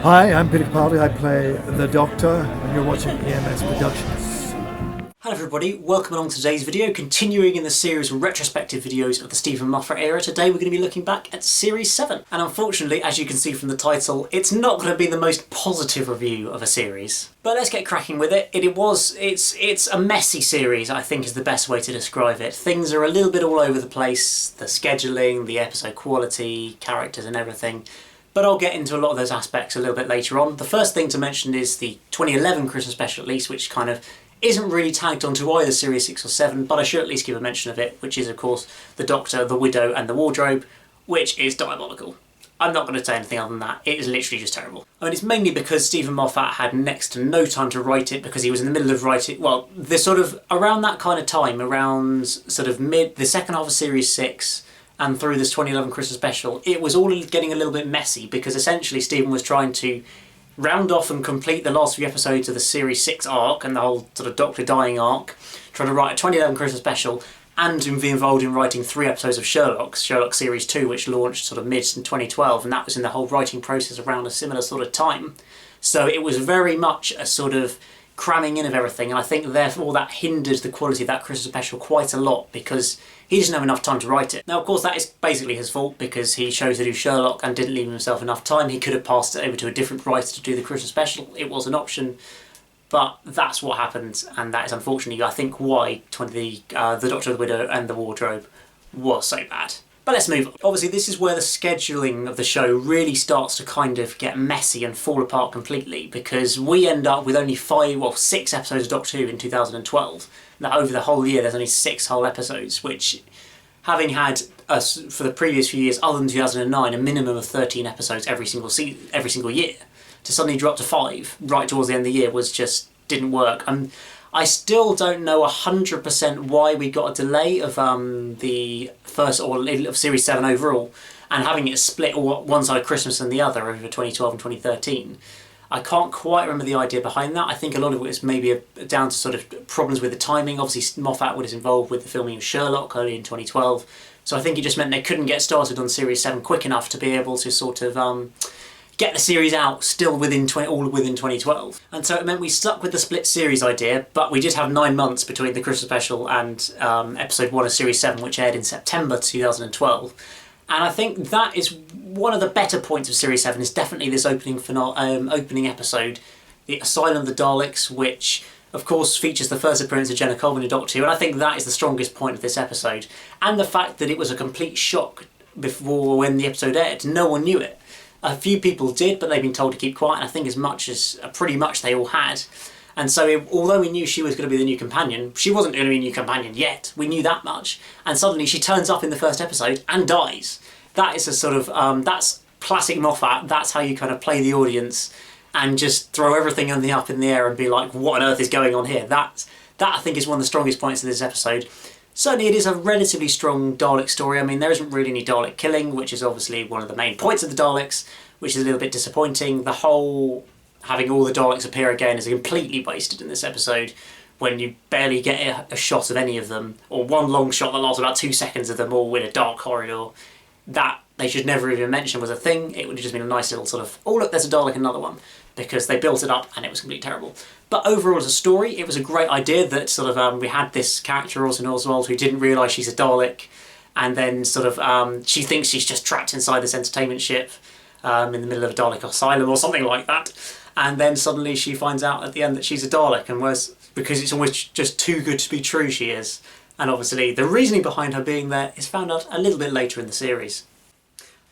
Hi, I'm Peter Capaldi. I play the Doctor, and you're watching EMS Productions. Hello everybody, welcome along to today's video. Continuing in the series of retrospective videos of the Stephen Moffat era, today we're going to be looking back at Series 7. And unfortunately, as you can see from the title, it's not going to be the most positive review of a series. But let's get cracking with it. It's a messy series, I think is the best way to describe it. Things are a little bit all over the place, the scheduling, the episode quality, characters and everything. But I'll get into a lot of those aspects a little bit later on. The first thing to mention is the 2011 Christmas special, at least, which kind of isn't really tagged onto either Series 6 or 7, but I should at least give a mention of it, which is, of course, The Doctor, The Widow and The Wardrobe, which is diabolical. I'm not going to say anything other than that. It is literally just terrible. I mean, it's mainly because Stephen Moffat had next to no time to write it, because he was in the middle of writing, well, the sort of, around that kind of time, around sort of the second half of Series 6, and through this 2011 Christmas special, it was all getting a little bit messy, because essentially Stephen was trying to round off and complete the last few episodes of the Series 6 arc and the whole sort of Doctor dying arc, trying to write a 2011 Christmas special, and be involved in writing 3 episodes of Sherlock Series 2, which launched sort of mid in 2012, and that was in the whole writing process around a similar sort of time. So it was very much a sort of cramming in of everything, and I think therefore that hindered the quality of that Christmas special quite a lot, because he didn't have enough time to write it. Now, of course, that is basically his fault, because he chose to do Sherlock and didn't leave himself enough time. He could have passed it over to a different writer to do the Christmas special. It was an option, but that's what happened, and that is unfortunately, I think, why the Doctor, the Widow and the Wardrobe was so bad. But let's move on. Obviously, this is where the scheduling of the show really starts to kind of get messy and fall apart completely, because we end up with only 6 episodes of Doctor Who in 2012. Now, over the whole year, there's only 6 whole episodes, which, having had, for the previous few years, other than 2009, a minimum of 13 episodes every single year, to suddenly drop to 5 right towards the end of the year didn't work. I still don't know 100% why we got a delay of the first, or of Series 7 overall, and having it split one side of Christmas and the other over 2012 and 2013. I can't quite remember the idea behind that. I think a lot of it is maybe down to sort of problems with the timing. Obviously, Moffat was involved with the filming of Sherlock early in 2012, so I think it just meant they couldn't get started on Series 7 quick enough to be able to sort of get the series out still all within 2012. And so it meant we stuck with the split series idea, but we did have 9 months between the Christmas special and episode 1 of Series 7, which aired in September 2012. And I think that is one of the better points of Series 7, is definitely this opening episode, the Asylum of the Daleks, which of course features the first appearance of Jenna Coleman in Doctor Who, and I think that is the strongest point of this episode. And the fact that it was a complete shock before when the episode aired. No one knew it. A few people did, but they've been told to keep quiet, and I think pretty much they all had. And so, although we knew she was going to be the new companion, she wasn't going to be a new companion yet. We knew that much. And suddenly she turns up in the first episode and dies. That is a sort of, that's classic Moffat. That's how you kind of play the audience and just throw everything up in the air and be like, what on earth is going on here? That I think is one of the strongest points of this episode. Certainly it is a relatively strong Dalek story. I mean, there isn't really any Dalek killing, which is obviously one of the main points of the Daleks, which is a little bit disappointing. The whole having all the Daleks appear again is completely wasted in this episode, when you barely get a shot of any of them, or one long shot that lasts about 2 seconds of them all in a dark corridor. That they should never even mention was a thing. It would have just been a nice little sort of, oh look, there's a Dalek, another one, because they built it up and it was completely terrible. But overall as a story, it was a great idea that sort of we had this character, Clara Oswald, who didn't realise she's a Dalek, and then sort of she thinks she's just trapped inside this entertainment ship in the middle of a Dalek asylum or something like that, and then suddenly she finds out at the end that she's a Dalek, and because it's almost just too good to be true she is. And obviously the reasoning behind her being there is found out a little bit later in the series.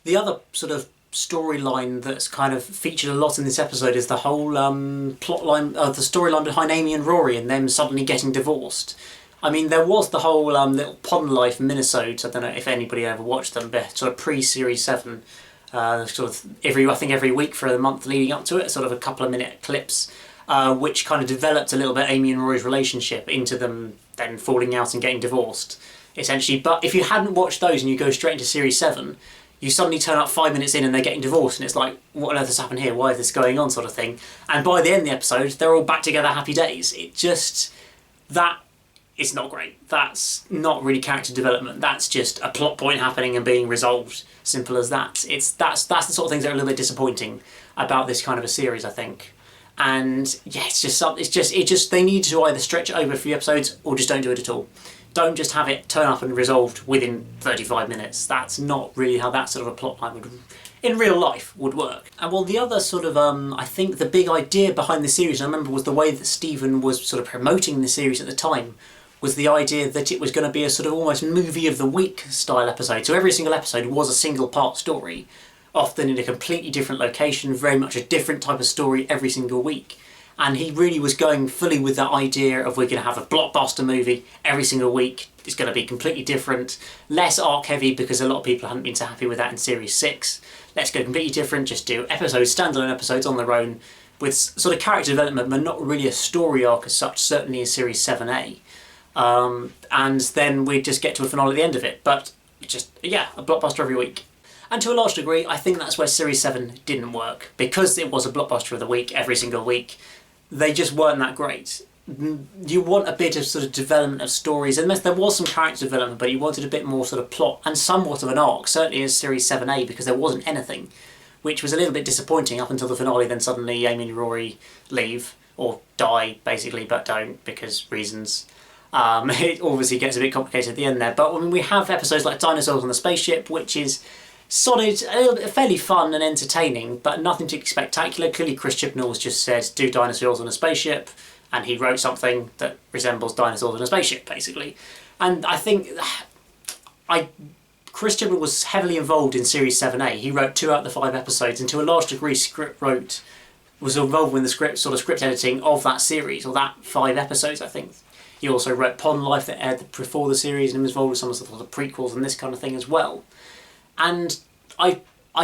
The other sort of storyline that's kind of featured a lot in this episode is the whole plotline, the storyline behind Amy and Rory and them suddenly getting divorced. I mean, there was the whole little Pond Life minisodes. I don't know if anybody ever watched them, but sort of pre-Series 7, sort of every week for the month leading up to it, sort of a couple of minute clips, which kind of developed a little bit Amy and Rory's relationship into them then falling out and getting divorced, essentially. But if you hadn't watched those and you go straight into Series 7, you suddenly turn up 5 minutes in and they're getting divorced, and it's like, what on earth has happened here? Why is this going on, sort of thing? And by the end of the episode, they're all back together, happy days. It just, that it's not great. That's not really character development. That's just a plot point happening and being resolved. Simple as that. That's the sort of things that are a little bit disappointing about this kind of a series, I think. And yeah, they need to either stretch it over a few episodes or just don't do it at all. Don't just have it turn up and resolved within 35 minutes. That's not really how that sort of a plot line would, in real life, would work. And well, the other sort of, I think the big idea behind the series, I remember, was the way that Stephen was sort of promoting the series at the time, was the idea that it was going to be a sort of almost movie of the week style episode. So every single episode was a single part story, often in a completely different location, very much a different type of story every single week. And he really was going fully with that idea of, we're going to have a blockbuster movie every single week. It's going to be completely different, less arc heavy, because a lot of people hadn't been so happy with that in Series 6. Let's go completely different, just do episodes, standalone episodes on their own, with sort of character development, but not really a story arc as such, certainly in Series 7A. And then we just get to a finale at the end of it. But just, yeah, a blockbuster every week. And to a large degree, I think that's where Series 7 didn't work. Because it was a blockbuster of the week, every single week, they just weren't that great. You want a bit of sort of development of stories, and there was some character development, but you wanted a bit more sort of plot and somewhat of an arc, certainly in Series 7A, because there wasn't anything, which was a little bit disappointing up until the finale. Then suddenly Amy and Rory leave, or die, basically, but don't, because reasons. It obviously gets a bit complicated at the end there, but I mean, we have episodes like Dinosaurs on the Spaceship, which is solid, a little bit fairly fun and entertaining, but nothing particularly spectacular. Clearly Chris Chibnall has just said, do dinosaurs on a spaceship, and he wrote something that resembles dinosaurs on a spaceship, basically. And I think Chris Chibnall was heavily involved in Series 7A. He wrote 2 out of the 5 episodes, and to a large degree was involved with the script editing of that series, or that 5 episodes, I think. He also wrote Pond Life, that aired before the series, and was involved with some of the prequels and this kind of thing as well. And I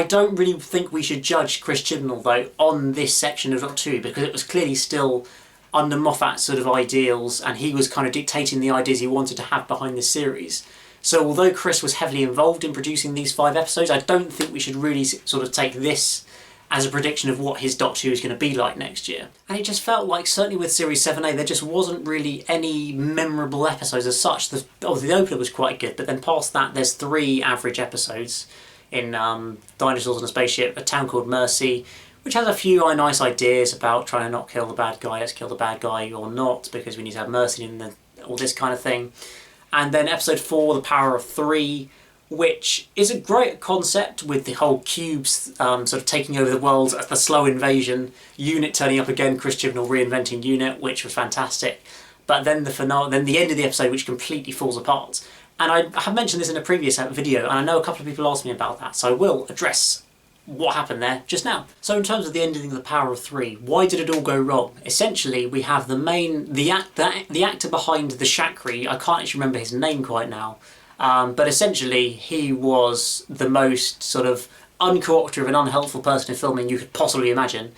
don't really think we should judge Chris Chibnall, though, on this section of Doctor Who, because it was clearly still under Moffat's sort of ideals, and he was kind of dictating the ideas he wanted to have behind this series. So although Chris was heavily involved in producing these 5 episodes, I don't think we should really sort of take this as a prediction of what his Doctor Who is going to be like next year. And it just felt like, certainly with Series 7A, there just wasn't really any memorable episodes as such. Obviously the opener was quite good, but then past that there's 3 average episodes in Dinosaurs on a Spaceship, A Town Called Mercy, which has a few nice ideas about trying to not kill the bad guy, let's kill the bad guy or not, because we need to have mercy and all this kind of thing. And then episode 4, The Power of 3, which is a great concept with the whole cubes sort of taking over the world, the slow invasion, Unit turning up again, Chris Chibnall reinventing Unit, which was fantastic. But then the finale, then the end of the episode, which completely falls apart. And I have mentioned this in a previous video, and I know a couple of people asked me about that, so I will address what happened there just now. So in terms of the ending of The Power of 3, why did it all go wrong? Essentially, we have the actor behind the Shakri. I can't actually remember his name quite now. But essentially, he was the most sort of uncooperative and unhelpful person in filming you could possibly imagine.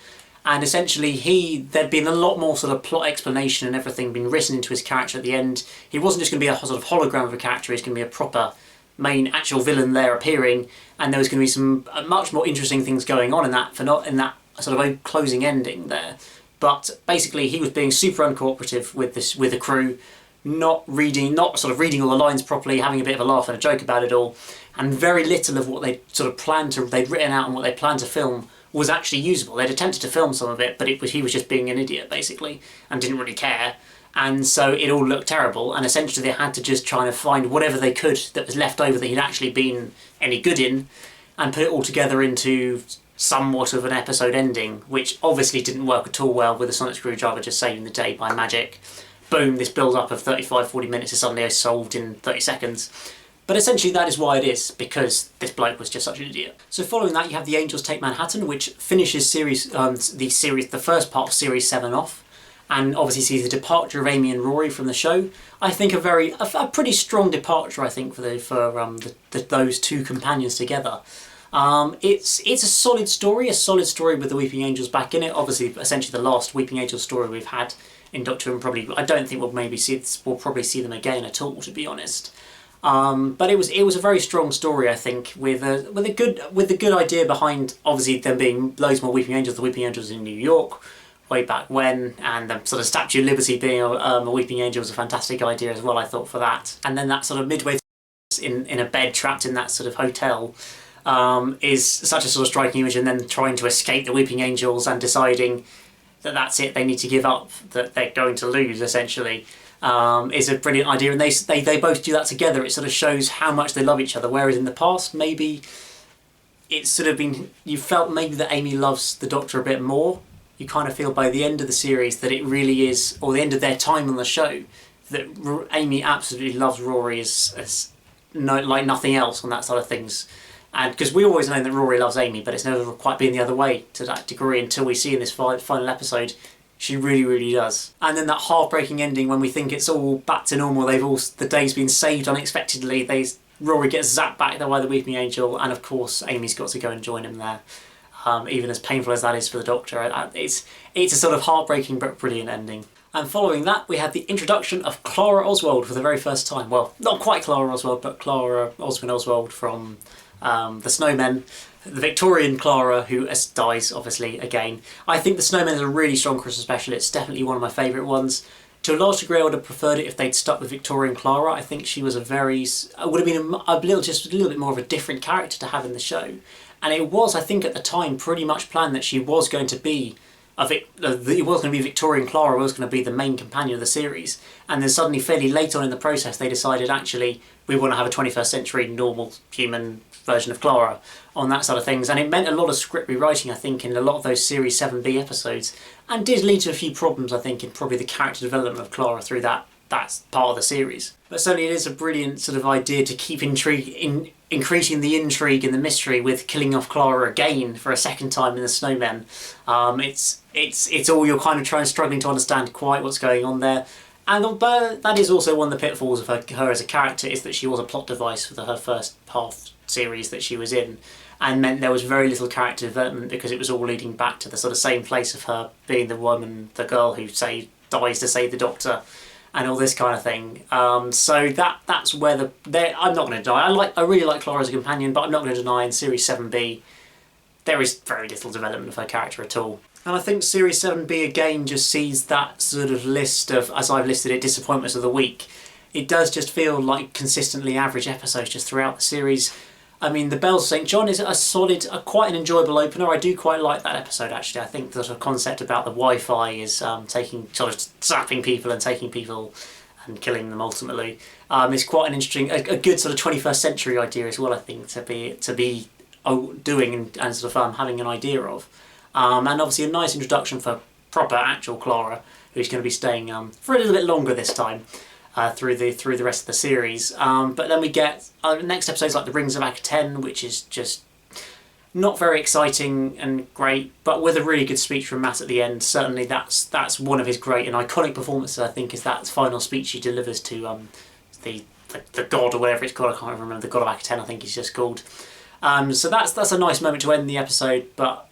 And essentially, there'd been a lot more sort of plot explanation and everything being written into his character at the end. He wasn't just going to be a sort of hologram of a character, he's going to be a proper main actual villain there appearing, and there was going to be some much more interesting things going on in that sort of closing ending there. But basically, he was being super uncooperative with the crew, not sort of reading all the lines properly, having a bit of a laugh and a joke about it all, and very little of what they'd written out and what they planned to film was actually usable. They'd attempted to film some of it, but he was just being an idiot, basically, and didn't really care. And so it all looked terrible, and essentially they had to just try to find whatever they could that was left over that he'd actually been any good in, and put it all together into somewhat of an episode ending, which obviously didn't work at all well, with the sonic screwdriver just saving the day by magic. Boom, this build-up of 35-40 minutes is suddenly solved in 30 seconds. But essentially that is why it is, because this bloke was just such an idiot. So following that, you have The Angels Take Manhattan, which finishes the first part of Series 7 off, and obviously sees the departure of Amy and Rory from the show. I think a pretty strong departure, I think, for those two companions together. It's a solid story with the Weeping Angels back in it. Obviously, essentially the last Weeping Angels story we've had in Doctor Who, and probably I don't think we'll probably see them again at all, to be honest. But it was a very strong story, I think, with the good idea behind obviously them being loads more Weeping Angels. The Weeping Angels in New York, way back when, and the sort of Statue of Liberty being a weeping angel was a fantastic idea as well, I thought, for that. And then that sort of midway in a bed trapped in that sort of hotel is such a sort of striking image, and then trying to escape the weeping angels and deciding that that's it, they need to give up, that they're going to lose essentially, is a brilliant idea. And they both do that together. It sort of shows how much they love each other, whereas in the past maybe it's sort of been, you felt maybe that Amy loves the Doctor a bit more. You kind of feel by the end of the series that it really is, or the end of their time on the show, that Amy absolutely loves Rory as like nothing else on that side of things. And because we always know that Rory loves Amy, but it's never quite been the other way to that degree until we see in this final episode she really, really does. And then that heartbreaking ending when we think it's all back to normal, the day's been saved unexpectedly, Rory gets zapped back there by the Weeping Angel, and of course Amy's got to go and join him there. Even as painful as that is for the Doctor, it's a sort of heartbreaking but brilliant ending. And following that, we have the introduction of Clara Oswald for the very first time. Well, not quite Clara Oswald, but Clara Oswald from The Snowmen, the Victorian Clara, who dies, obviously, again. I think The Snowmen is a really strong Christmas special. It's definitely one of my favourite ones. To a large degree, I would have preferred it if they'd stuck with Victorian Clara. I think she was would have been just a little bit more of a different character to have in the show. And it was, I think, at the time, pretty much planned that she was going to be Victorian Clara was going to be the main companion of the series. And then suddenly, fairly late on in the process, they decided, actually, we want to have a 21st century normal human version of Clara on that side of things. And it meant a lot of script rewriting, I think, in a lot of those Series 7B episodes, and did lead to a few problems, I think, in probably the character development of Clara through that part of the series. But certainly it is a brilliant sort of idea to keep increasing the intrigue and the mystery with killing off Clara again for a second time in The Snowmen. It's all you're kind of struggling to understand quite what's going on there. And that is also one of the pitfalls of her as a character, is that she was a plot device for her first half series that she was in, and meant there was very little character development because it was all leading back to the sort of same place of her being the girl who dies to save the Doctor and all this kind of thing. So that's where I'm not going to deny. I really like Clara as a companion, but I'm not going to deny in Series 7B there is very little development of her character at all. And I think Series 7B again just sees that sort of list of, as I've listed it, disappointments of the week. It does just feel like consistently average episodes just throughout the series. I mean, The Bells of St. John is quite an enjoyable opener. I do quite like that episode, actually. I think the sort of concept about the Wi-Fi is zapping people and taking people and killing them ultimately. Is quite an interesting, a good sort of 21st century idea as well, I think, to be doing and sort of having an idea of. And obviously a nice introduction for proper actual Clara, who's going to be staying for a little bit longer this time. Through the rest of the series. But then we get next episodes like The Rings of Akaten, which is just not very exciting and great, but with a really good speech from Matt at the end. Certainly that's one of his great and iconic performances, I think, is that final speech he delivers to the god or whatever it's called. I can't remember, the god of Akaten, I think he's just called. So that's a nice moment to end the episode, but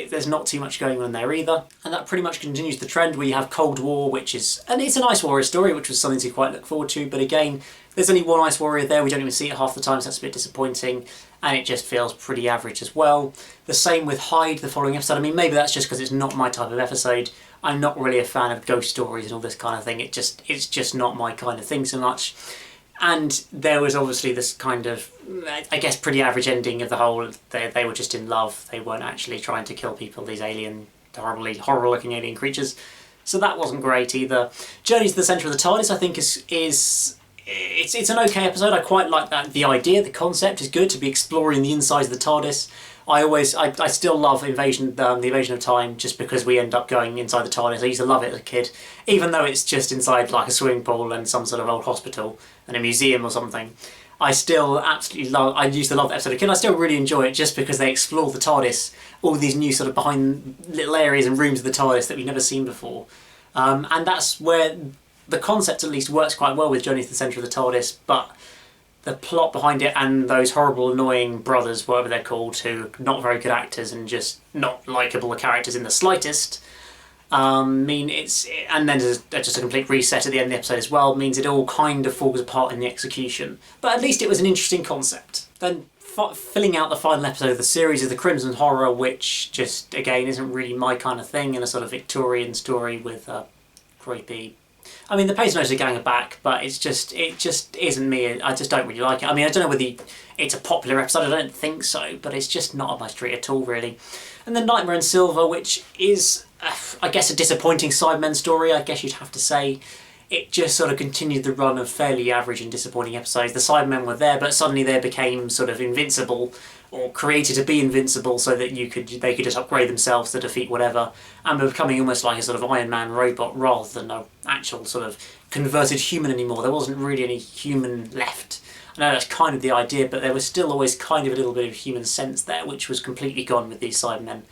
there's not too much going on there either. And that pretty much continues the trend where you have Cold War, it's a nice warrior story, which was something to quite look forward to, but again, there's only one Ice Warrior there, we don't even see it half the time, so that's a bit disappointing, and it just feels pretty average as well. The same with Hyde, the following episode. I mean, maybe that's just because it's not my type of episode. I'm not really a fan of ghost stories and all this kind of thing. It's just not my kind of thing so much. And there was obviously this kind of, I guess, pretty average ending of the whole, they were just in love, they weren't actually trying to kill people, these alien, horrible looking alien creatures. So that wasn't great either. Journey to the Centre of the TARDIS, I think, it's an okay episode. I quite like that. The idea, the concept is good, to be exploring the insides of the TARDIS. I still love the Invasion of Time, just because we end up going inside the TARDIS. I used to love it as a kid, even though it's just inside like a swimming pool and some sort of old hospital and a museum or something. I used to love the episode as a kid. I still really enjoy it just because they explore the TARDIS, all these new sort of behind little areas and rooms of the TARDIS that we've never seen before. And that's where the concept at least works quite well with Journey to the Centre of the TARDIS, but the plot behind it and those horrible, annoying brothers, whatever they're called, who are not very good actors and just not likeable characters in the slightest, and then just a complete reset at the end of the episode as well, means it all kind of falls apart in the execution. But at least it was an interesting concept. Then filling out the final episode of the series is the Crimson Horror, which just, again, isn't really my kind of thing, in a sort of Victorian story with creepy... I mean, the Page Notes are going back, but it just isn't me. I just don't really like it. I mean, I don't know whether it's a popular episode, I don't think so, but it's just not on my street at all, really. And then Nightmare in Silver, which is, I guess, a disappointing Sidemen story, I guess you'd have to say. It just sort of continued the run of fairly average and disappointing episodes. The Sidemen were there, but suddenly they became sort of invincible, or created to be invincible, so that they could just upgrade themselves to defeat whatever, and were becoming almost like a sort of Iron Man robot rather than an actual sort of converted human anymore. There wasn't really any human left. I know that's kind of the idea, but there was still always kind of a little bit of human sense there, which was completely gone with these Sidemen.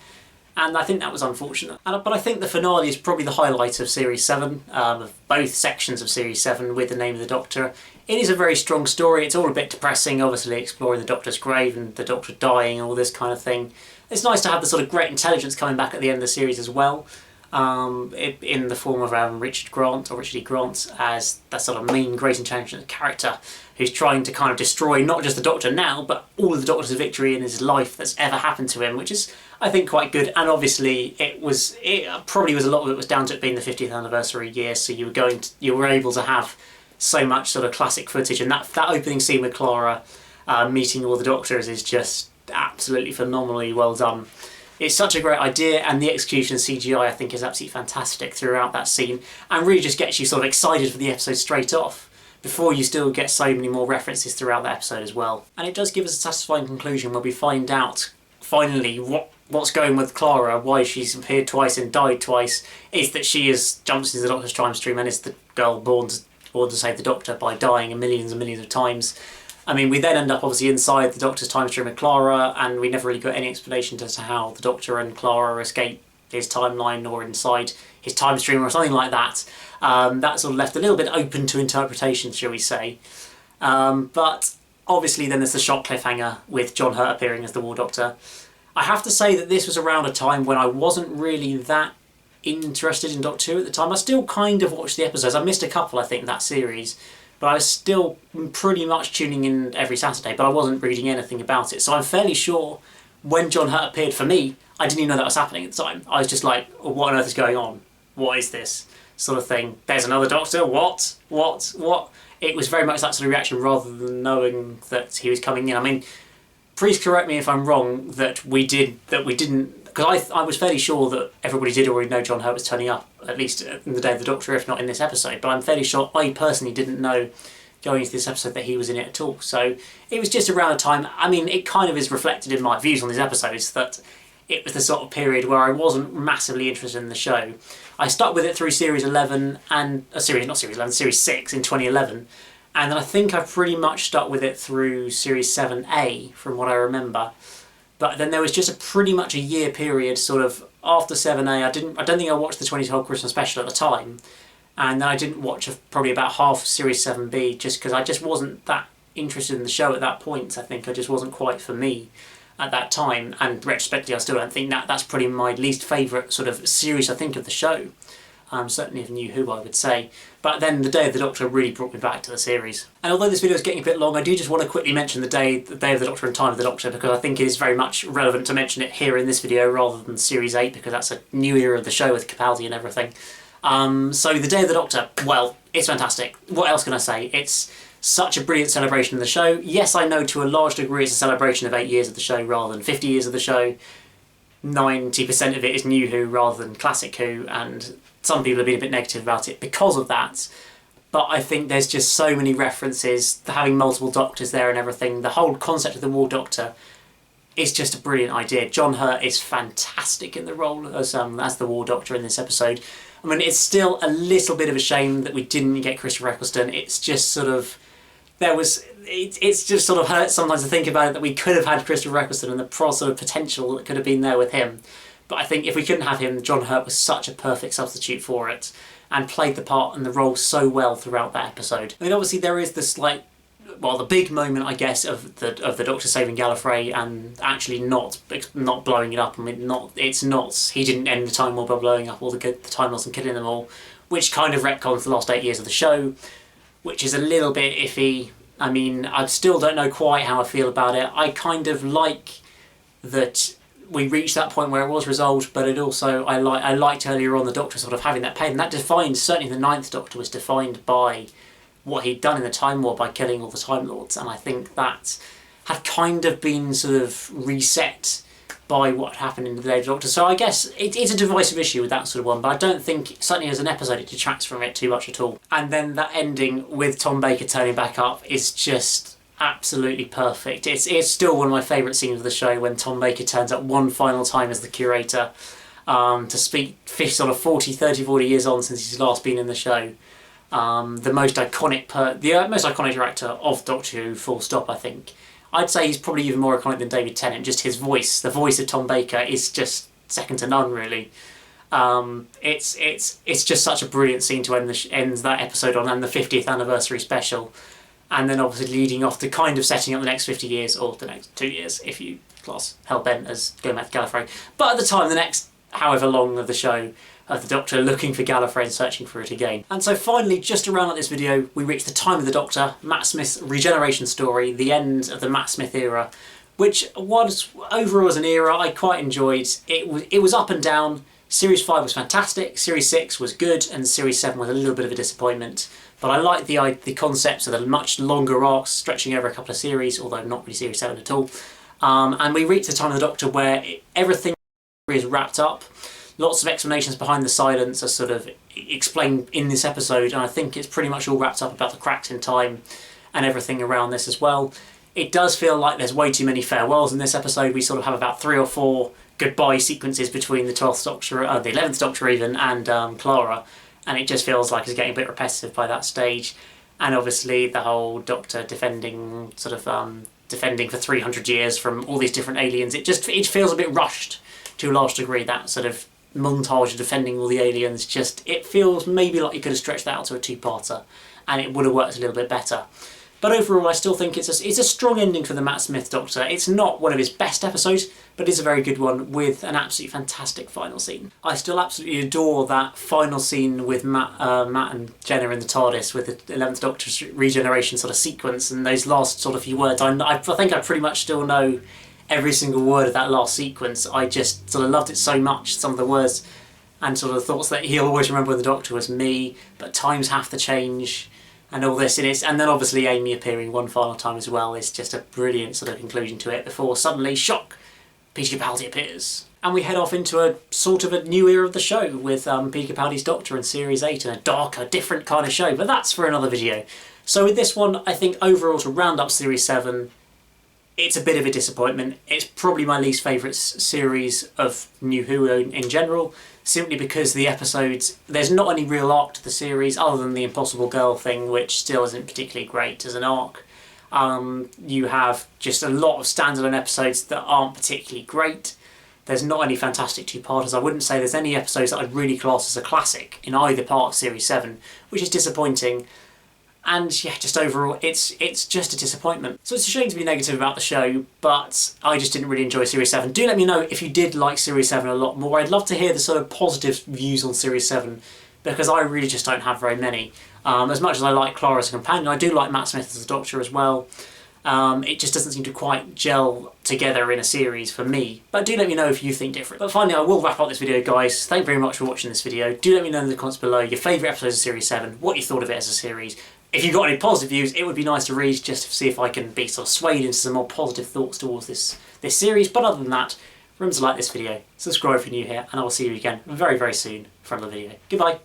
And I think that was unfortunate. But I think the finale is probably the highlight of Series 7, of both sections of Series 7 with the name of the Doctor. It is a very strong story. It's all a bit depressing, obviously exploring the Doctor's grave and the Doctor dying and all this kind of thing. It's nice to have the sort of great intelligence coming back at the end of the series as well, in the form of Richard E. Grant as that sort of main great intelligence character who's trying to kind of destroy not just the Doctor now, but all of the Doctor's victory in his life that's ever happened to him, which is, I think, quite good. And obviously it probably was a lot of it was down to it being the 50th anniversary year, so you were able to have so much sort of classic footage, and that opening scene with Clara meeting all the Doctors is just absolutely phenomenally well done. It's such a great idea, and the execution of CGI I think is absolutely fantastic throughout that scene, and really just gets you sort of excited for the episode straight off, before you still get so many more references throughout the episode as well. And it does give us a satisfying conclusion where we find out finally what's going with Clara, why she's appeared twice and died twice, is that she jumps into the Doctor's time stream and is the girl born to save the Doctor by dying millions and millions of times. I mean, we then end up obviously inside the Doctor's time stream with Clara, and we never really got any explanation as to how the Doctor and Clara escape his timeline or inside his time stream or something like that. That sort of left a little bit open to interpretation, shall we say. But obviously then there's the shock cliffhanger with John Hurt appearing as the War Doctor. I have to say that this was around a time when I wasn't really that interested in Doctor Who at the time. I still kind of watched the episodes. I missed a couple, I think, that series, but I was still pretty much tuning in every Saturday, but I wasn't reading anything about it. So I'm fairly sure when John Hurt appeared for me, I didn't even know that was happening at the time. I was just like, oh, what on earth is going on? What is this? Sort of thing. There's another Doctor? What? It was very much that sort of reaction rather than knowing that he was coming in. I mean, please correct me if I'm wrong, that we didn't, because I was fairly sure that everybody did already know John Hurt was turning up, at least in the Day of the Doctor, if not in this episode, but I'm fairly sure I personally didn't know going into this episode that he was in it at all. So it was just around a time, I mean, it kind of is reflected in my views on these episodes that it was the sort of period where I wasn't massively interested in the show. I stuck with it through Series 11 and Series 6 in 2011, and then I think I pretty much stuck with it through Series 7A from what I remember. But then there was just pretty much a year period sort of after 7A. I don't think I watched the 2012 Christmas special at the time, and then I didn't watch probably about half Series 7B just because I just wasn't that interested in the show at that point. I think it just wasn't quite for me at that time, and retrospectively I still don't think that's probably my least favourite sort of series I think of the show. Certainly of New Who, I would say. But then the Day of the Doctor really brought me back to the series. And although this video is getting a bit long, I do just want to quickly mention the Day of the Doctor and Time of the Doctor, because I think it is very much relevant to mention it here in this video rather than Series 8, because that's a new era of the show with Capaldi and everything. So the Day of the Doctor, well, it's fantastic. What else can I say? It's such a brilliant celebration of the show. Yes, I know to a large degree it's a celebration of 8 years of the show rather than 50 years of the show. 90% of it is New Who rather than Classic Who, and some people have been a bit negative about it because of that. But I think there's just so many references, having multiple Doctors there and everything. The whole concept of the War Doctor is just a brilliant idea. John Hurt is fantastic in the role as the War Doctor in this episode. I mean, it's still a little bit of a shame that we didn't get Christopher Eccleston. It's just sort of... It's just sort of hurts sometimes to think about it that we could have had Christopher Eccleston and the sort of potential that could have been there with him. But I think if we couldn't have him, John Hurt was such a perfect substitute for it and played the part and the role so well throughout that episode. I mean, obviously there is this the big moment, I guess, of the Doctor saving Gallifrey and actually not blowing it up. I mean, he didn't end the Time War by blowing up all the Time Lords and killing them all, which kind of retcons the last 8 years of the show, which is a little bit iffy. I mean, I still don't know quite how I feel about it. I kind of like that we reached that point where it was resolved, but it also, I liked earlier on the Doctor sort of having that pain, and that defined, certainly the Ninth Doctor was defined by what he'd done in the Time War by killing all the Time Lords, and I think that had kind of been sort of reset by what happened in the Day of the Doctor. So I guess it is a divisive issue with that sort of one, but I don't think, certainly as an episode, it detracts from it too much at all. And then that ending with Tom Baker turning back up is just absolutely perfect. It's still one of my favourite scenes of the show when Tom Baker turns up one final time as the curator to speak sort of 40 years on since he's last been in the show. The most iconic director of Doctor Who, full stop, I think. I'd say he's probably even more iconic than David Tennant. Just his voice, the voice of Tom Baker, is just second to none, really. It's just such a brilliant scene to end that episode on, and the 50th anniversary special, and then obviously leading off to kind of setting up the next 50 years, or the next 2 years, if you class Hellbent as going back to Gallifrey. But at the time, the next however long of the show, of the Doctor looking for Gallifrey and searching for it again. And so finally, just to round out this video, we reach the time of the Doctor, Matt Smith's regeneration story, the end of the Matt Smith era, which was, overall as an era, I quite enjoyed. It was up and down. Series 5 was fantastic, Series 6 was good, and Series 7 was a little bit of a disappointment. But I like the concepts of the much longer arcs stretching over a couple of series, although not really Series 7 at all. And we reach the time of the Doctor where everything is wrapped up. Lots of explanations behind the silence are sort of explained in this episode, and I think it's pretty much all wrapped up about the cracks in time and everything around this as well. It does feel like there's way too many farewells in this episode. We sort of have about 3 or 4 goodbye sequences between the 12th Doctor, the 11th Doctor even, and Clara, and it just feels like it's getting a bit repetitive by that stage. And obviously the whole Doctor defending for 300 years from all these different aliens, it feels a bit rushed to a large degree. That sort of montage of defending all the aliens, it feels maybe like you could have stretched that out to a 2-parter and it would have worked a little bit better. But overall, I still think it's a strong ending for the Matt Smith Doctor. It's not one of his best episodes, but it's a very good one with an absolutely fantastic final scene. I still absolutely adore that final scene with Matt and Jenna in the TARDIS with the 11th Doctor's regeneration sort of sequence, and those last sort of few words. I think I pretty much still know every single word of that last sequence. I just sort of loved it so much, some of the words and sort of the thoughts that he'll always remember the Doctor was me, but times have to change, and all this. And then obviously Amy appearing one final time as well is just a brilliant sort of conclusion to it before suddenly, shock, Peter Capaldi appears. And we head off into a sort of a new era of the show with Peter Capaldi's Doctor in Series 8 and a darker, different kind of show, but that's for another video. So with this one, I think overall to round up Series 7, it's a bit of a disappointment. It's probably my least favourite series of New Who in general, simply because the episodes, there's not any real arc to the series other than the Impossible Girl thing, which still isn't particularly great as an arc. You have just a lot of standalone episodes that aren't particularly great. There's not any fantastic 2-parters. I wouldn't say there's any episodes that I'd really class as a classic in either part of Series 7, which is disappointing. And yeah, just overall, it's just a disappointment. So it's a shame to be negative about the show, but I just didn't really enjoy Series 7. Do let me know if you did like Series 7 a lot more. I'd love to hear the sort of positive views on Series 7, because I really just don't have very many. As much as I like Clara as a companion, I do like Matt Smith as a Doctor as well. It just doesn't seem to quite gel together in a series for me. But do let me know if you think different. But finally, I will wrap up this video, guys. Thank you very much for watching this video. Do let me know in the comments below your favourite episodes of Series 7, what you thought of it as a series. If you've got any positive views, it would be nice to read, just to see if I can be sort of swayed into some more positive thoughts towards this series. But other than that, remember to like this video, subscribe if you're new here, and I will see you again very, very soon for another video. Goodbye.